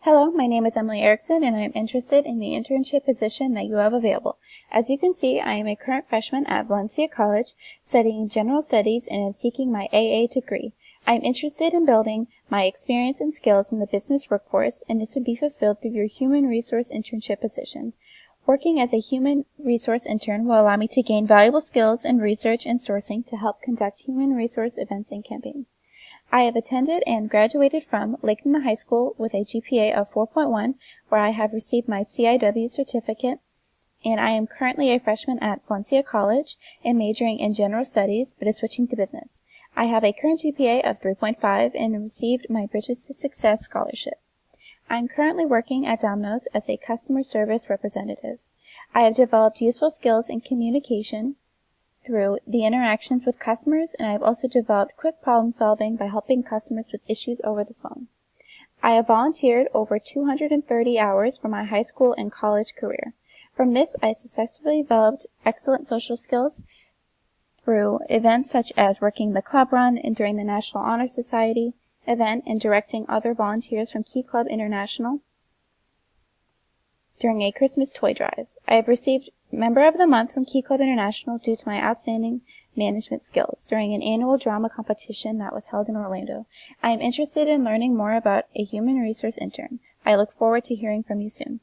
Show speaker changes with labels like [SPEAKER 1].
[SPEAKER 1] Hello, my name is Emily Erickson, and I am interested in the internship position that you have available. As you can see, I am a current freshman at Valencia College, studying general studies and am seeking my AA degree. I am interested in building my experience and skills in the business workforce, and this would be fulfilled through your human resource internship position. Working as a human resource intern will allow me to gain valuable skills in research and sourcing to help conduct human resource events and campaigns. I have attended and graduated from Lakeland High School with a GPA of 4.1, where I have received my CIW certificate, and I am currently a freshman at Valencia College and majoring in general studies, but is switching to business. I have a current GPA of 3.5 and received my Bridges to Success scholarship. I am currently working at Domino's as a customer service representative. I have developed useful skills in communication through the interactions with customers, and I have also developed quick problem solving by helping customers with issues over the phone. I have volunteered over 230 hours for my high school and college career. From this, I successfully developed excellent social skills through events such as working the club run and during the National Honor Society event and directing other volunteers from Key Club International during a Christmas toy drive. I have received Member of the Month from Key Club International due to my outstanding management skills during an annual drama competition that was held in Orlando. I am interested in learning more about a human resource intern. I look forward to hearing from you soon.